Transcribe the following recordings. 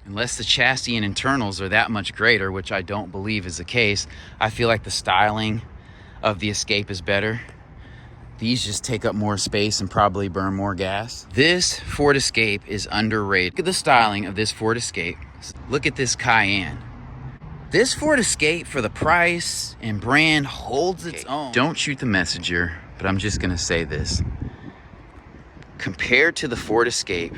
Unless the chassis and internals are that much greater, which I don't believe is the case, I feel like the styling of the Escape is better. These just take up more space and probably burn more gas. This Ford Escape is underrated. Look at the styling of this Ford Escape. Look at this Cayenne. This Ford Escape, for the price and brand, holds its own. Don't shoot the messenger, but I'm just gonna say this. Compared to the Ford Escape,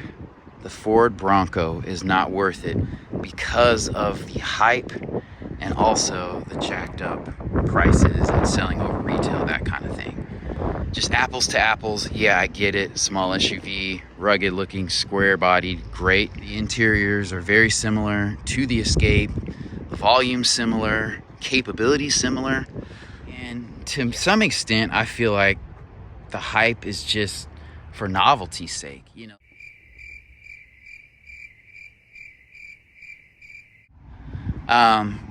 the Ford Bronco is not worth it because of the hype and also the jacked up prices and selling over retail, that kind of thing. Just apples to apples, yeah, I get it. Small SUV, rugged looking, square bodied, great. The interiors are very similar to the Escape, volume similar, capability similar. And to some extent, I feel like the hype is just for novelty's sake, you know.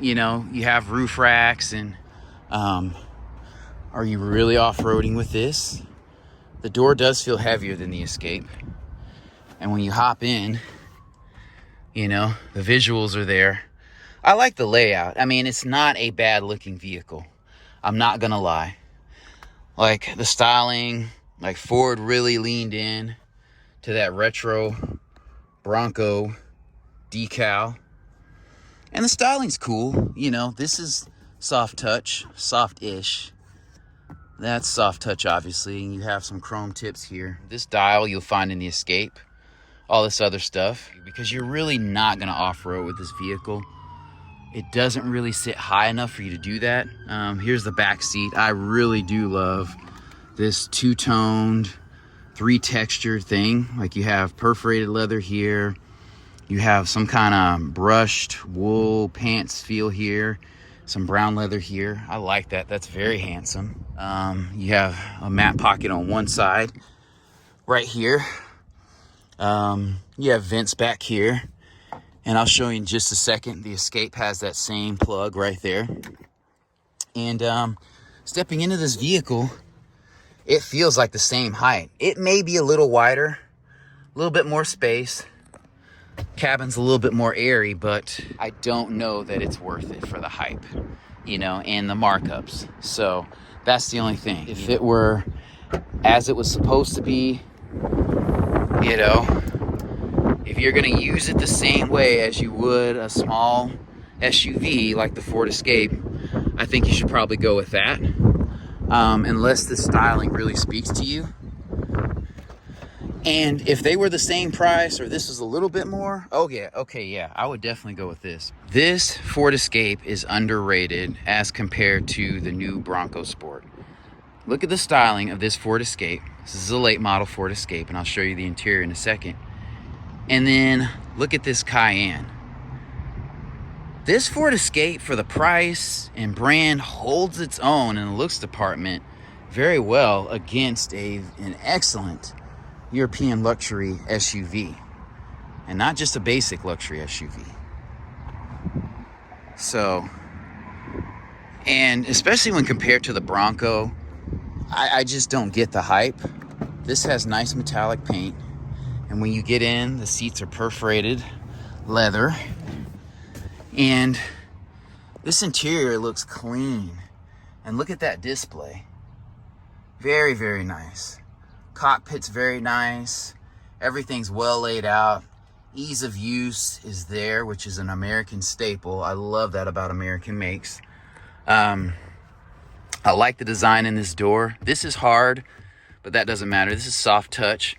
You know, you have roof racks and are you really off-roading with this? The door does feel heavier than the Escape. And when you hop in, you know, the visuals are there. I like the layout. I mean, it's not a bad looking vehicle. I'm not gonna lie. Like the styling, like Ford really leaned in to that retro Bronco decal. And the styling's cool, you know, this is soft touch, soft-ish. That's soft touch, obviously, and you have some chrome tips here. This dial you'll find in the Escape, all this other stuff, because you're really not gonna off-road with this vehicle. It doesn't really sit high enough for you to do that. Here's the back seat. I really do love this two-toned, three-texture thing. Like you have perforated leather here, you have some kind of brushed wool pants feel here, some brown leather here. I like that. That's very handsome. You have a matte pocket on one side right here. You have vents back here. And I'll show you in just a second. The Escape has that same plug right there. And stepping into this vehicle, it feels like the same height. It may be a little wider, a little bit more space. Cabin's a little bit more airy, but I don't know that it's worth it for the hype, you know, and the markups. So that's the only thing. If it were as it was supposed to be, you know, if you're gonna use it the same way as you would a small SUV like the Ford Escape, I think you should probably go with that. Unless the styling really speaks to you. And if they were the same price or this was a little bit more, yeah, I would definitely go with this. This Ford Escape is underrated as compared to the new Bronco Sport. Look at the styling of this Ford Escape. This is a late model Ford Escape, and I'll show you the interior in a second. And then look at this Cayenne. This Ford Escape, for the price and brand, holds its own in the looks department very well against an excellent European luxury SUV, and not just a basic luxury SUV. So, and especially when compared to the Bronco, I just don't get the hype. This has nice metallic paint, and when you get in, the seats are perforated leather, and this interior looks clean. And look at that display. Very, very nice. Cockpit's very nice. Everything's well laid out. Ease of use is there, which is an American staple. I love that about American makes. I like the design in this door. This is hard, but that doesn't matter. This is soft touch,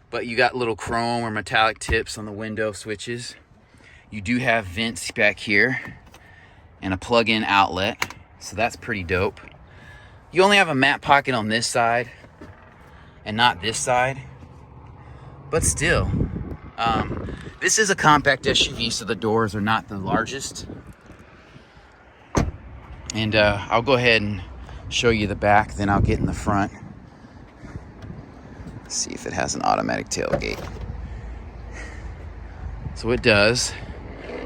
but you got little chrome or metallic tips on the window switches. You do have vents back here and a plug-in outlet, so that's pretty dope. You only have a matte pocket on this side and not this side, but still, this is a compact SUV, so the doors are not the largest. And I'll go ahead and show you the back, then I'll get in the front. Let's see if it has an automatic tailgate. So it does.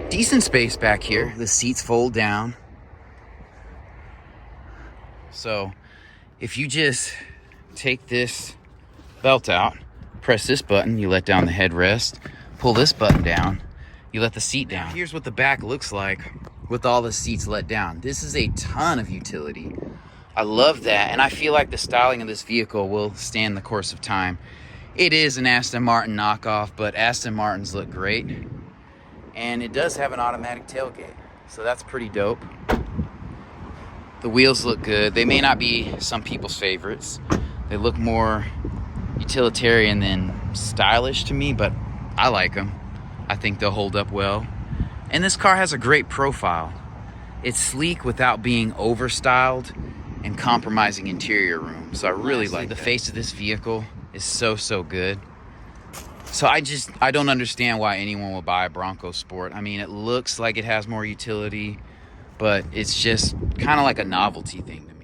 Decent space back here. The seats fold down. So if you just take this belt out, press this button, you let down the headrest, pull this button down, you let the seat down. Here's what the back looks like with all the seats let down. This is a ton of utility. I love that, and I feel like the styling of this vehicle will stand the course of time. It is an Aston Martin knockoff, but Aston Martins look great. And it does have an automatic tailgate, so that's pretty dope. The wheels look good. They may not be some people's favorites. They look more utilitarian than stylish to me, but I like them. I think they'll hold up well. And this car has a great profile. It's sleek without being over-styled and compromising interior room. So I really like the face of this vehicle is so good. So I don't understand why anyone would buy a Bronco Sport. I mean, it looks like it has more utility, but it's just kind of like a novelty thing to me.